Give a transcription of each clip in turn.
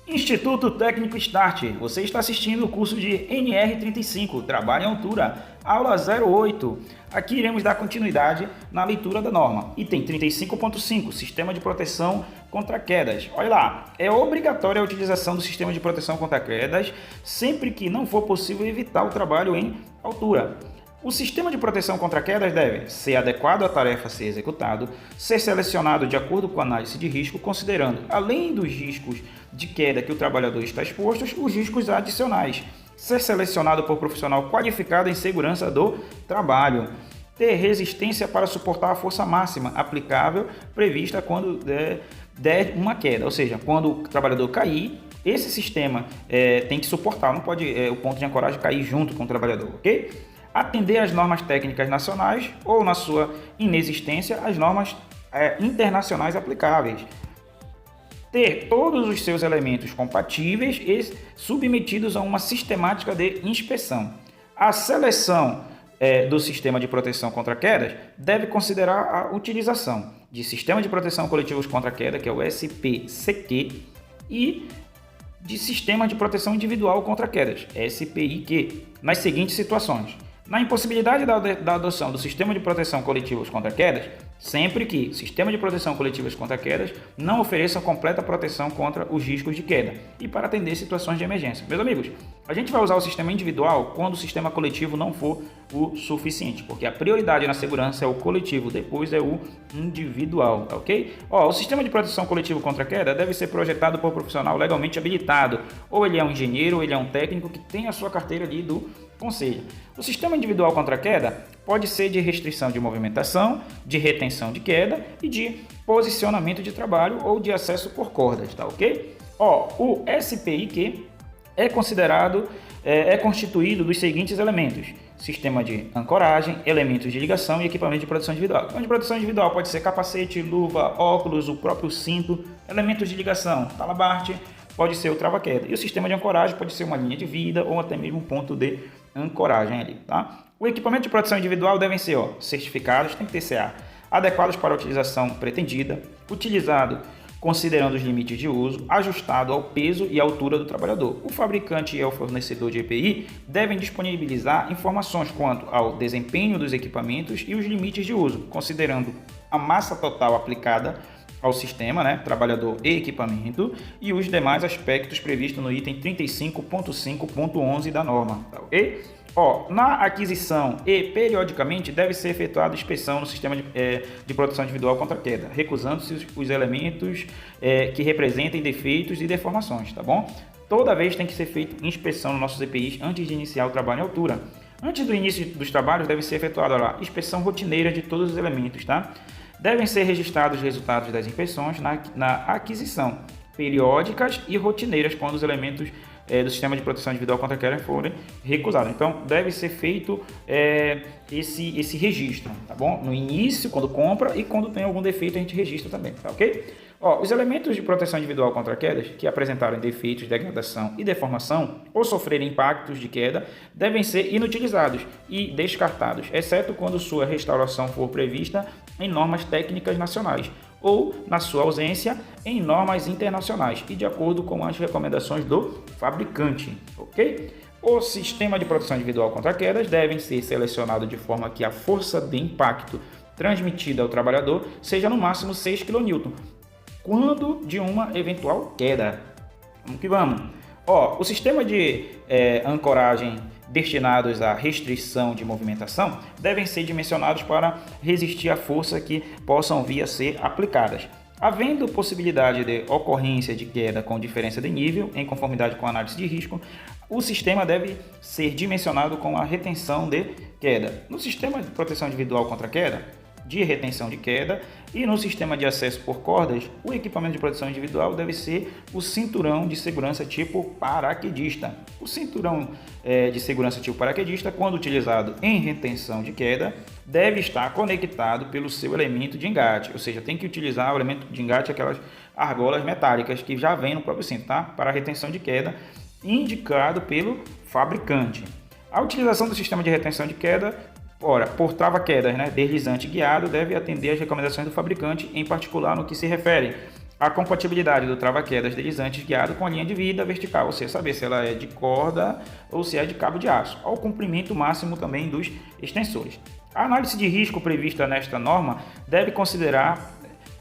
Instituto Técnico Start, você está assistindo o curso de NR35, Trabalho em Altura, aula 08. Aqui iremos dar continuidade na leitura da norma. Item 35.5, Sistema de Proteção contra Quedas. Olha lá, é obrigatória a utilização do sistema de proteção contra quedas, sempre que não for possível evitar o trabalho em altura. O sistema de proteção contra quedas deve ser adequado à tarefa a ser executado, ser selecionado de acordo com a análise de risco, considerando, além dos riscos de queda que o trabalhador está exposto, os riscos adicionais, ser selecionado por profissional qualificado em segurança do trabalho, ter resistência para suportar a força máxima aplicável prevista quando der uma queda, ou seja, quando o trabalhador cair, esse sistema tem que suportar, não pode o ponto de ancoragem cair junto com o trabalhador, ok? Atender às normas técnicas nacionais ou, na sua inexistência, às normas internacionais aplicáveis. Ter todos os seus elementos compatíveis e submetidos a uma sistemática de inspeção. A seleção do sistema de proteção contra quedas deve considerar a utilização de sistema de proteção coletivos contra queda, que é o SPCQ, e de sistema de proteção individual contra quedas, SPIQ, nas seguintes situações. Na impossibilidade da adoção do sistema de proteção coletivos contra quedas, sempre que o sistema de proteção coletivos contra quedas não ofereça completa proteção contra os riscos de queda e para atender situações de emergência. Meus amigos, a gente vai usar o sistema individual quando o sistema coletivo não for o suficiente, porque a prioridade na segurança é o coletivo, depois é o individual, tá ok? O sistema de proteção coletivo contra queda deve ser projetado por um profissional legalmente habilitado, ou ele é um engenheiro, ou ele é um técnico que tem a sua carteira ali do conselho. O sistema individual contra queda pode ser de restrição de movimentação, de retenção de queda e de posicionamento de trabalho ou de acesso por cordas, tá ok? O SPIQ é constituído dos seguintes elementos: sistema de ancoragem, elementos de ligação e equipamento de proteção individual. Então, de proteção individual pode ser capacete, luva, óculos, o próprio cinto, elementos de ligação, talabarte, pode ser o trava-queda. E o sistema de ancoragem pode ser uma linha de vida ou até mesmo um ponto de ancoragem ali, tá? O equipamento de proteção individual devem ser certificados, tem que ter CA, adequados para a utilização pretendida, utilizado considerando os limites de uso, ajustado ao peso e altura do trabalhador. O fabricante e o fornecedor de EPI devem disponibilizar informações quanto ao desempenho dos equipamentos e os limites de uso, considerando a massa total aplicada ao sistema, trabalhador e equipamento, e os demais aspectos previstos no item 35.5.11 da norma, tá ok? Na aquisição e periodicamente deve ser efetuada inspeção no sistema de proteção individual contra queda, recusando-se os elementos que representem defeitos e deformações, tá bom? Toda vez tem que ser feita inspeção nos nossos EPIs antes de iniciar o trabalho em altura. Antes do início dos trabalhos deve ser efetuada inspeção rotineira de todos os elementos, tá? Devem ser registrados os resultados das inspeções na aquisição, periódicas e rotineiras, quando os elementos do sistema de proteção individual contra queda forem recusados. Então, deve ser feito esse registro, tá bom? No início, quando compra, e quando tem algum defeito, a gente registra também, tá ok? Os elementos de proteção individual contra quedas que apresentarem defeitos, degradação e deformação ou sofrerem impactos de queda devem ser inutilizados e descartados, exceto quando sua restauração for prevista em normas técnicas nacionais ou, na sua ausência, em normas internacionais e de acordo com as recomendações do fabricante, ok? O sistema de proteção individual contra quedas deve ser selecionado de forma que a força de impacto transmitida ao trabalhador seja no máximo 6 kN, quando de uma eventual queda. Vamos que vamos. O sistema de ancoragem destinados à restrição de movimentação devem ser dimensionados para resistir à força que possam vir a ser aplicadas. Havendo possibilidade de ocorrência de queda com diferença de nível, em conformidade com a análise de risco, o sistema deve ser dimensionado com a retenção de queda. No sistema de proteção individual contra queda, de retenção de queda, e no sistema de acesso por cordas, o equipamento de proteção individual deve ser o cinturão de segurança tipo paraquedista. O cinturão de segurança tipo paraquedista, quando utilizado em retenção de queda, deve estar conectado pelo seu elemento de engate, ou seja, tem que utilizar o elemento de engate, aquelas argolas metálicas que já vem no próprio cinto, tá? Para a retenção de queda, indicado pelo fabricante. A utilização do sistema de retenção de queda por trava-quedas, deslizante guiado, deve atender às recomendações do fabricante, em particular no que se refere A compatibilidade do trava-quedas deslizantes guiado com a linha de vida vertical, ou seja, saber se ela é de corda ou se é de cabo de aço, ao comprimento máximo também dos extensores. A análise de risco prevista nesta norma deve considerar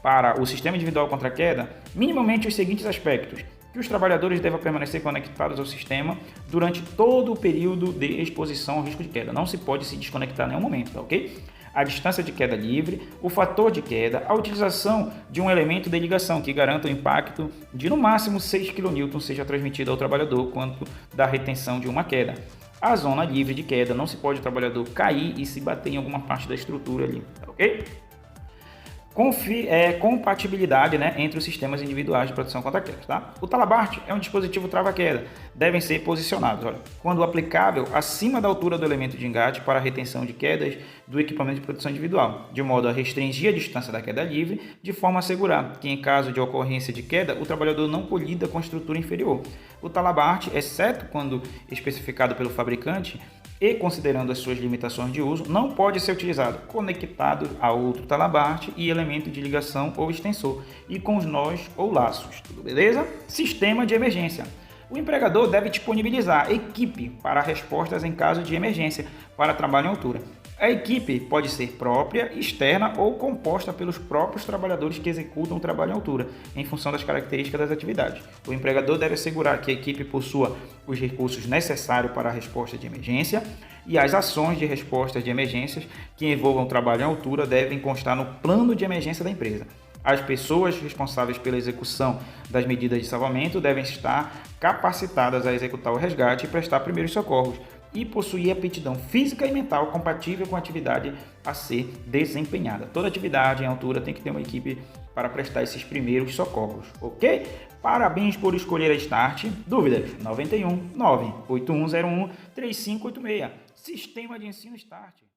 para o sistema individual contra queda minimamente os seguintes aspectos: que os trabalhadores devem permanecer conectados ao sistema durante todo o período de exposição ao risco de queda. Não se pode se desconectar em nenhum momento, tá ok? A distância de queda livre, o fator de queda, a utilização de um elemento de ligação que garanta o impacto de no máximo 6 kN seja transmitido ao trabalhador quanto da retenção de uma queda. A zona livre de queda, não se pode o trabalhador cair e se bater em alguma parte da estrutura ali, tá ok? Compatibilidade, né, entre os sistemas individuais de proteção contra quedas. Tá? O talabarte é um dispositivo trava-queda. Devem ser posicionados, olha, quando aplicável, acima da altura do elemento de engate para a retenção de quedas do equipamento de proteção individual, de modo a restringir a distância da queda livre, de forma a assegurar que, em caso de ocorrência de queda, o trabalhador não colida com a estrutura inferior. O talabarte, exceto quando especificado pelo fabricante, e considerando as suas limitações de uso, não pode ser utilizado conectado a outro talabarte e elemento de ligação ou extensor, e com os nós ou laços, tudo beleza? Sistema de emergência. O empregador deve disponibilizar equipe para respostas em caso de emergência para trabalho em altura. A equipe pode ser própria, externa ou composta pelos próprios trabalhadores que executam o trabalho em altura, em função das características das atividades. O empregador deve assegurar que a equipe possua os recursos necessários para a resposta de emergência, e as ações de resposta de emergências que envolvam trabalho em altura devem constar no plano de emergência da empresa. As pessoas responsáveis pela execução das medidas de salvamento devem estar capacitadas a executar o resgate e prestar primeiros socorros, e possuir aptidão física e mental compatível com a atividade a ser desempenhada. Toda atividade em altura tem que ter uma equipe para prestar esses primeiros socorros, ok? Parabéns por escolher a Start. Dúvidas? 91 98101 3586. Sistema de ensino Start.